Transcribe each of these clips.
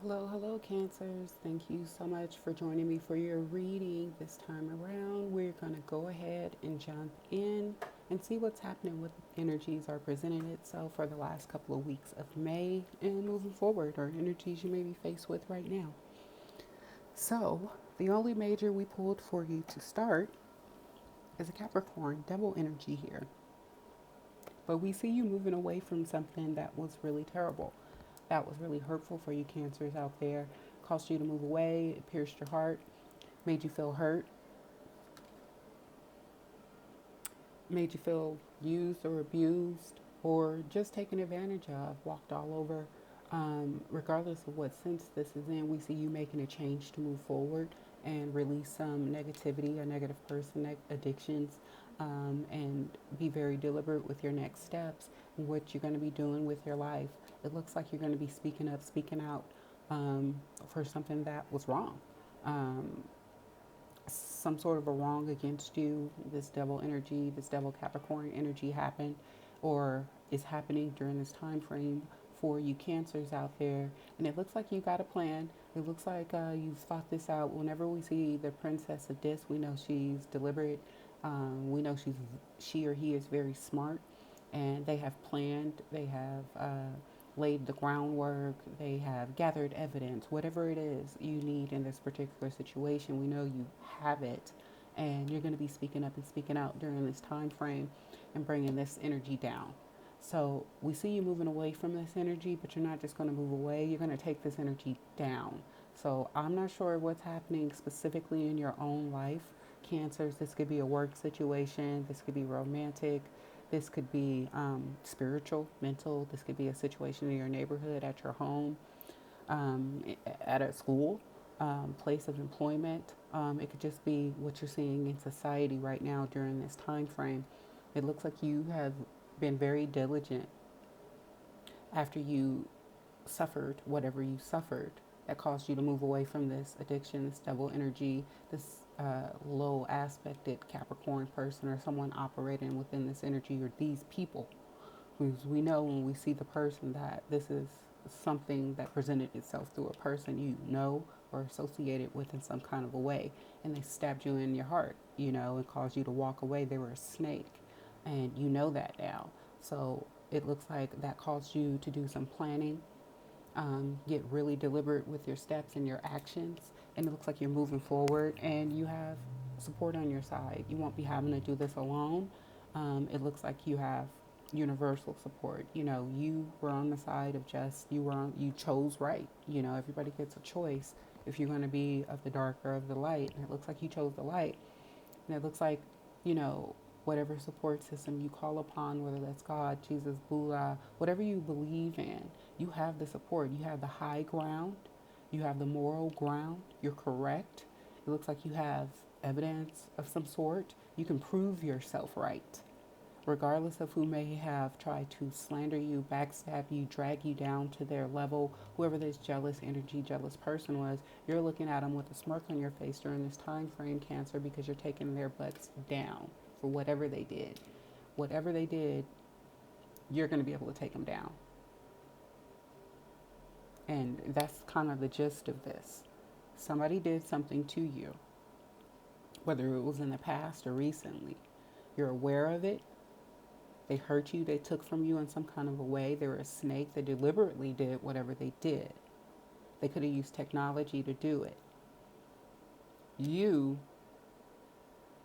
Hello, hello, Cancers. Thank you so much for joining me for your reading this time around. We're going to go ahead and jump in and see what's happening, what energies are presenting itself for the last couple of weeks of May and moving forward, or energies you may be faced with right now. So, the only major we pulled for you to start is a Capricorn, double energy here. But we see you moving away from something that was really terrible, that was really hurtful for you, Cancers out there, caused you to move away, it pierced your heart, made you feel hurt, made you feel used or abused, or just taken advantage of, walked all over. Regardless of what sense this is in, we see you making a change to move forward and release some negativity, a negative person, addictions, and be very deliberate with your next steps, what you're going to be doing with your life. It looks like you're going to be speaking up, speaking out for something that was wrong. Um, some sort of a wrong against you, this devil energy, this devil Capricorn energy happened or is happening during this time frame for you Cancers out there. And it looks like you got a plan. It looks like you've thought this out. Whenever we see the Princess of Disc, we know she's deliberate. We know she or he is very smart, and they have planned. They have laid the groundwork. They have gathered evidence. Whatever it is you need in this particular situation, we know you have it, and you're going to be speaking up and speaking out during this time frame and bringing this energy down. So we see you moving away from this energy, but you're not just going to move away. You're going to take this energy down. So I'm not sure what's happening specifically in your own life, Cancers. This could be a work situation. This could be romantic. This could be spiritual, mental. This could be a situation in your neighborhood, at your home, um, at a school, place of employment. It could just be what you're seeing in society right now during this time frame. It looks like you have been very diligent after you suffered whatever you suffered that caused you to move away from this addiction, this devil energy, this low aspected Capricorn person or someone operating within this energy, or these people. Because we know when we see the person that this is something that presented itself through a person you know or associated with in some kind of a way, and they stabbed you in your heart, and caused you to walk away. They were a snake, and you know that now. So it looks like that caused you to do some planning, get really deliberate with your steps and your actions, and it looks like you're moving forward and you have support on your side. You won't be having to do this alone. It looks like you have universal support. You were on the side of just, you chose right. Everybody gets a choice if you're going to be of the dark or of the light, and it looks like you chose the light. And it looks like, you know, whatever support system you call upon, whether that's God, Jesus, Buddha, whatever you believe in, you have the support. You have the high ground. You have the moral ground. You're correct. It looks like you have evidence of some sort. You can prove yourself right, regardless of who may have tried to slander you, backstab you, drag you down to their level. Whoever this jealous energy, jealous person was, you're looking at them with a smirk on your face during this time frame, Cancer, because you're taking their butts down for whatever they did. Whatever they did, you're going to be able to take them down. And that's kind of the gist of this. Somebody did something to you, whether it was in the past or recently. You're aware of it. They hurt you, they took from you in some kind of a way. They were a snake. They deliberately did whatever they did. They could have used technology to do it. You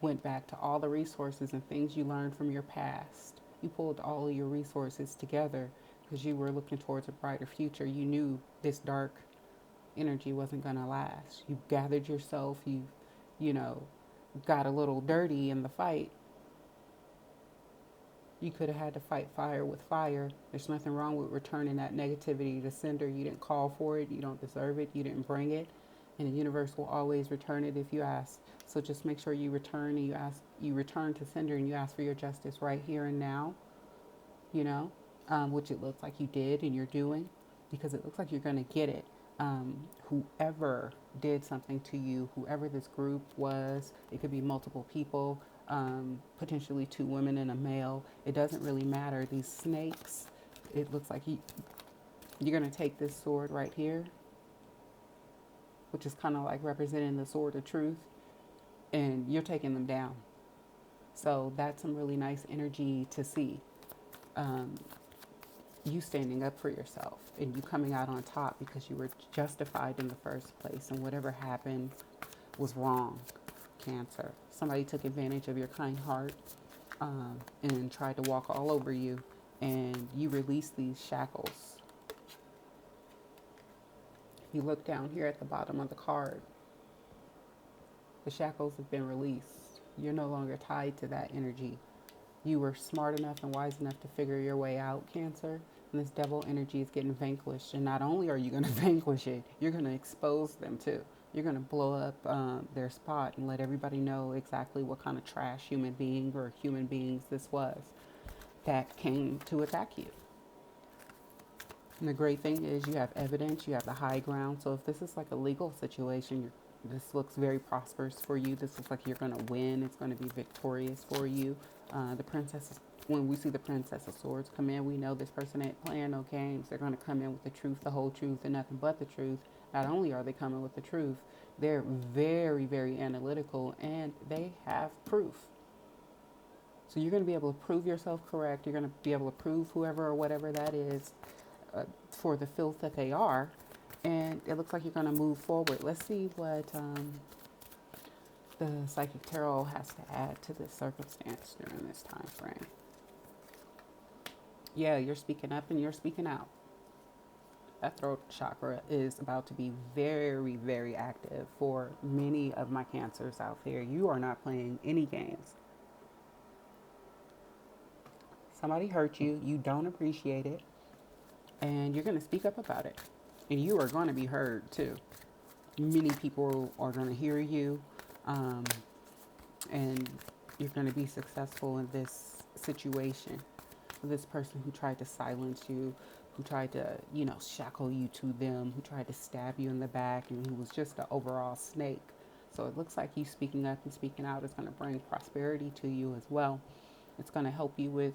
went back to all the resources and things you learned from your past. You pulled all of your resources together because you were looking towards a brighter future. You knew this dark energy wasn't going to last. You gathered yourself, you know, got a little dirty in the fight. You could have had to fight fire with fire. There's nothing wrong with returning that negativity to sender. You didn't call for it. You don't deserve it. You didn't bring it. And the universe will always return it if you ask. So just make sure you return, and you return to sender, and you ask for your justice right here and now, you know, which it looks like you did and you're doing, because it looks like you're going to get it. Whoever did something to you, whoever this group was, it could be multiple people, potentially two women and a male. It doesn't really matter. These snakes, it looks like you're going to take this sword right here which is kind of like representing the sword of truth, and you're taking them down. So that's some really nice energy to see. Um, you standing up for yourself and you coming out on top because you were justified in the first place, and whatever happened was wrong. Cancer. Somebody took advantage of your kind heart, and tried to walk all over you, and you release these shackles. If you look down here at the bottom of the card, the shackles have been released. You're no longer tied to that energy. You were smart enough and wise enough to figure your way out, Cancer. And this devil energy is getting vanquished. And not only are you going to vanquish it, you're going to expose them too. You're going to blow up their spot and let everybody know exactly what kind of trash human being or human beings this was that came to attack you. And the great thing is you have evidence, you have the high ground. So if this is like a legal situation, this looks very prosperous for you. This looks like you're going to win. It's going to be victorious for you. The princess, when we see the Princess of Swords come in, we know this person ain't playing no games. They're going to come in with the truth, the whole truth, and nothing but the truth. Not only are they coming with the truth, they're very, very analytical, and they have proof. So you're going to be able to prove yourself correct. You're going to be able to prove whoever or whatever that is for the filth that they are. And it looks like you're going to move forward. Let's see what the Psychic Tarot has to add to this circumstance during this time frame. Yeah, you're speaking up and you're speaking out. That throat chakra is about to be very, very active for many of my Cancers out there. You are not playing any games. Somebody hurt you, you don't appreciate it, and you're going to speak up about it. And you are going to be heard too. Many people are going to hear you, and you're going to be successful in this situation. This person who tried to silence you, who tried to, shackle you to them, who tried to stab you in the back, and who was just an overall snake. So it looks like you speaking up and speaking out is going to bring prosperity to you as well. It's going to help you with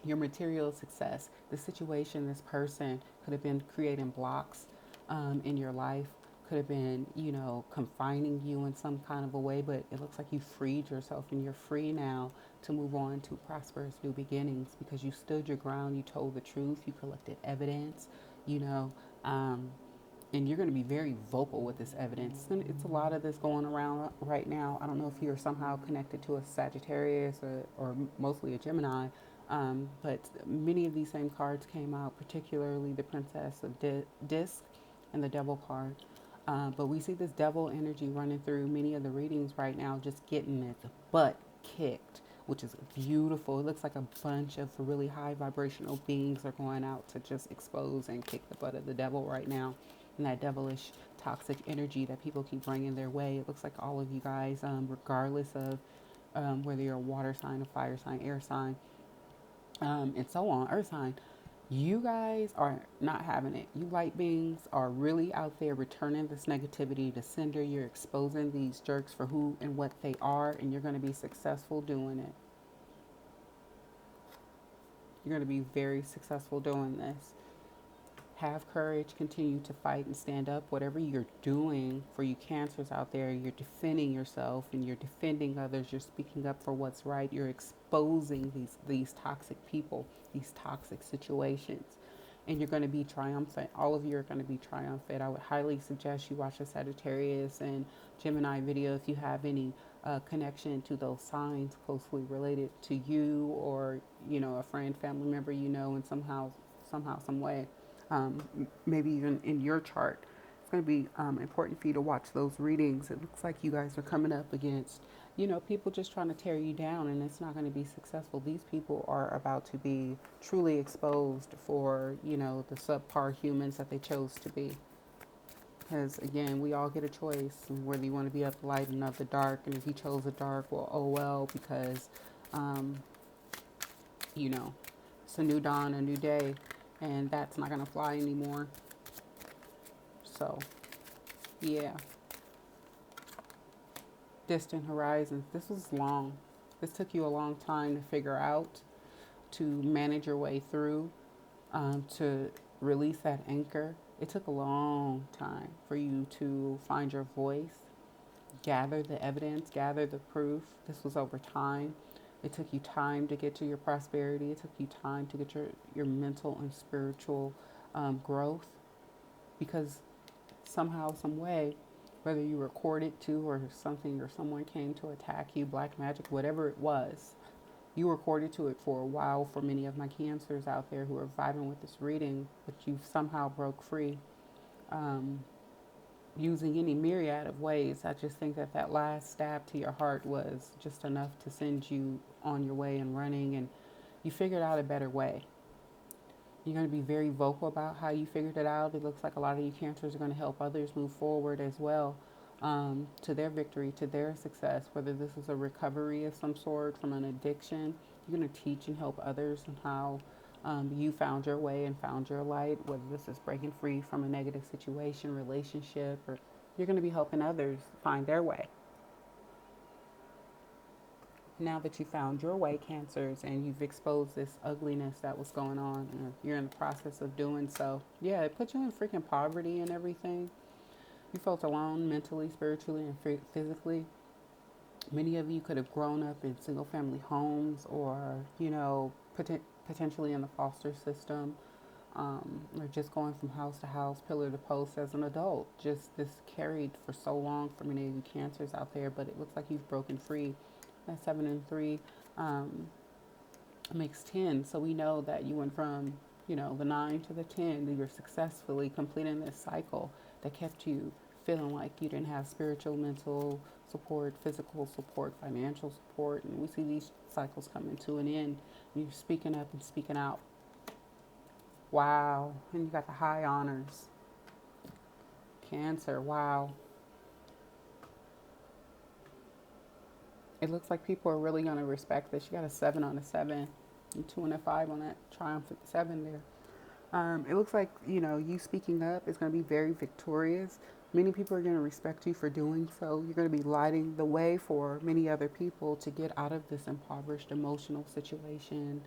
your material success. The situation, this person could have been creating blocks in your life, could have been, confining you in some kind of a way, but it looks like you freed yourself and you're free now to move on to prosperous new beginnings because you stood your ground, you told the truth, you collected evidence, and you're going to be very vocal with this evidence. And it's a lot of this going around right now. I don't know if you're somehow connected to a Sagittarius or mostly a Gemini, but many of these same cards came out, particularly the Princess of Disc and the Devil card. But we see this devil energy running through many of the readings right now, just getting its butt kicked, which is beautiful. It looks like a bunch of really high vibrational beings are going out to just expose and kick the butt of the devil right now. And that devilish toxic energy that people keep bringing their way. It looks like all of you guys, regardless of whether you're a water sign, a fire sign, air sign, and so on, earth sign, you guys are not having it. You light beings are really out there returning this negativity to sender. You're exposing these jerks for who and what they are, and you're going to be successful doing it. You're going to be very successful doing this. Have courage, continue to fight and stand up. Whatever you're doing for you Cancers out there, you're defending yourself and you're defending others. You're speaking up for what's right. You're exposing these toxic people, these toxic situations. And you're going to be triumphant. All of you are going to be triumphant. I would highly suggest you watch a Sagittarius and Gemini video if you have any connection to those signs closely related to you or, a friend, family member, in somehow, some way. Maybe even in your chart. It's going to be important for you to watch those readings. It looks like you guys are coming up against, people just trying to tear you down, and it's not going to be successful. These people are about to be truly exposed for, the subpar humans that they chose to be. Because, again, we all get a choice whether you want to be of the light and of the dark. And if you chose the dark, well, oh well, because, it's a new dawn, a new day. And that's not going to fly anymore. So, yeah. Distant horizons. This was long. This took you a long time to figure out, to manage your way through, to release that anchor, It took a long time for you to find your voice, gather the evidence, gather the proof. This was over time. It took you time to get to your prosperity. It took you time to get your mental and spiritual growth, because somehow, some way, whether you recorded to or something or someone came to attack you, black magic, whatever it was, you recorded to it for a while. For many of my cancers out there who are vibing with this reading, but you somehow broke free, um, using any myriad of ways. I just think that that last stab to your heart was just enough to send you on your way and running, and you figured out a better way. You're going to be very vocal about how you figured it out. It looks like a lot of you cancers are going to help others move forward as well, to their victory, to their success, whether this is a recovery of some sort from an addiction. You're going to teach and help others on how you found your way and found your light, whether this is breaking free from a negative situation, relationship, or you're going to be helping others find their way. Now that you found your way, cancers, and you've exposed this ugliness that was going on, or you're in the process of doing so, yeah, it put you in freaking poverty and everything. You felt alone mentally, spiritually, and physically. Many of you could have grown up in single family homes, or, potentially in the foster system, or just going from house to house, pillar to post as an adult. Just this carried for so long for many of you cancers out there, but it looks like you've broken free. That 7 and 3 um, makes 10. So we know that you went from, the 9 to the 10. That you're successfully completing this cycle that kept you feeling like you didn't have spiritual, mental support, physical support, financial support. And we see these cycles coming to an end. And you're speaking up and speaking out. Wow. And you got the high honors. Cancer. Wow. It looks like people are really going to respect this. You got a 7 on a 7 and 2 and a 5 on that triumphant 7 there. It looks like, you speaking up is going to be very victorious. Many people are going to respect you for doing so. You're going to be lighting the way for many other people to get out of this impoverished emotional situation,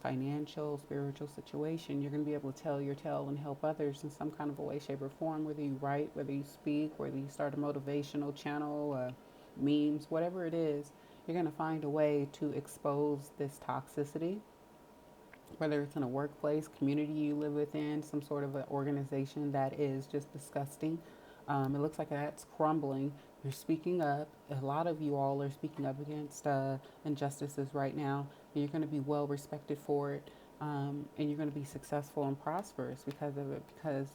financial, spiritual situation. You're going to be able to tell your tale and help others in some kind of a way, shape, or form, whether you write, whether you speak, whether you start a motivational channel, memes, whatever it is. You're going to find a way to expose this toxicity, whether it's in a workplace, community you live within, some sort of an organization that is just disgusting. It looks like that's crumbling. You're speaking up. A lot of you all are speaking up against injustices right now, and you're going to be well respected for it. And you're going to be successful and prosperous because of it. Because,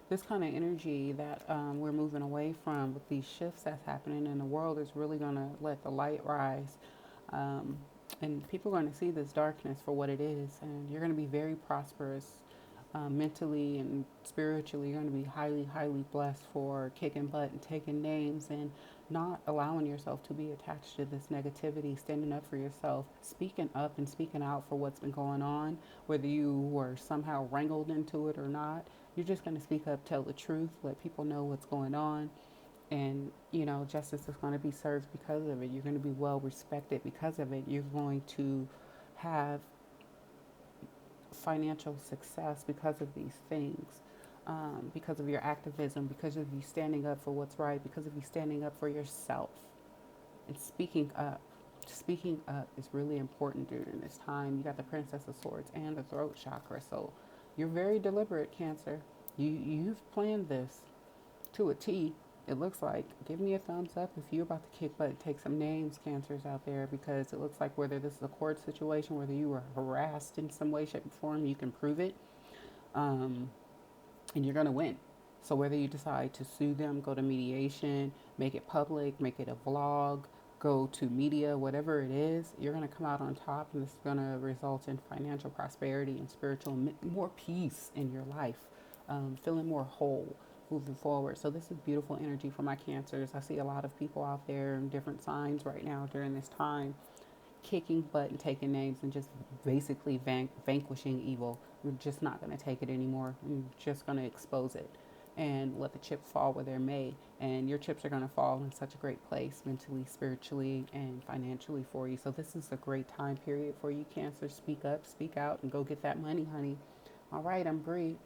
this kind of energy that we're moving away from with these shifts that's happening in the world is really going to let the light rise. Um, and people are going to see this darkness for what it is, and you're going to be very prosperous, mentally and spiritually. You're going to be highly, highly blessed for kicking butt and taking names and not allowing yourself to be attached to this negativity, standing up for yourself, speaking up and speaking out for what's been going on, whether you were somehow wrangled into it or not. You're just going to speak up, tell the truth, let people know what's going on, and justice is going to be served because of it. You're going to be well respected because of it. You're going to have financial success because of these things, because of your activism, because of you standing up for what's right, because of you standing up for yourself and speaking up. Speaking up is really important during this time. You got the Princess of Swords and the throat chakra, so you're very deliberate, Cancer. You've planned this to a T. It looks like. Give me a thumbs up if you're about to kick butt and take some names, cancers out there, because it looks like whether this is a court situation, whether you were harassed in some way, shape, or form, you can prove it, um, and you're going to win. So whether you decide to sue them, go to mediation, make it public, make it a vlog, go to media, whatever it is, you're going to come out on top, and this is going to result in financial prosperity and spiritual, more peace in your life, feeling more whole moving forward. So this is beautiful energy for my cancers. I see a lot of people out there in different signs right now during this time kicking butt and taking names and just basically vanquishing evil. We're just not going to take it anymore. We're just going to expose it and let the chips fall where they're made. And your chips are going to fall in such a great place mentally, spiritually, and financially for you. So this is a great time period for you, Cancer. Speak up, speak out, and go get that money, honey. All right, I'm Bri.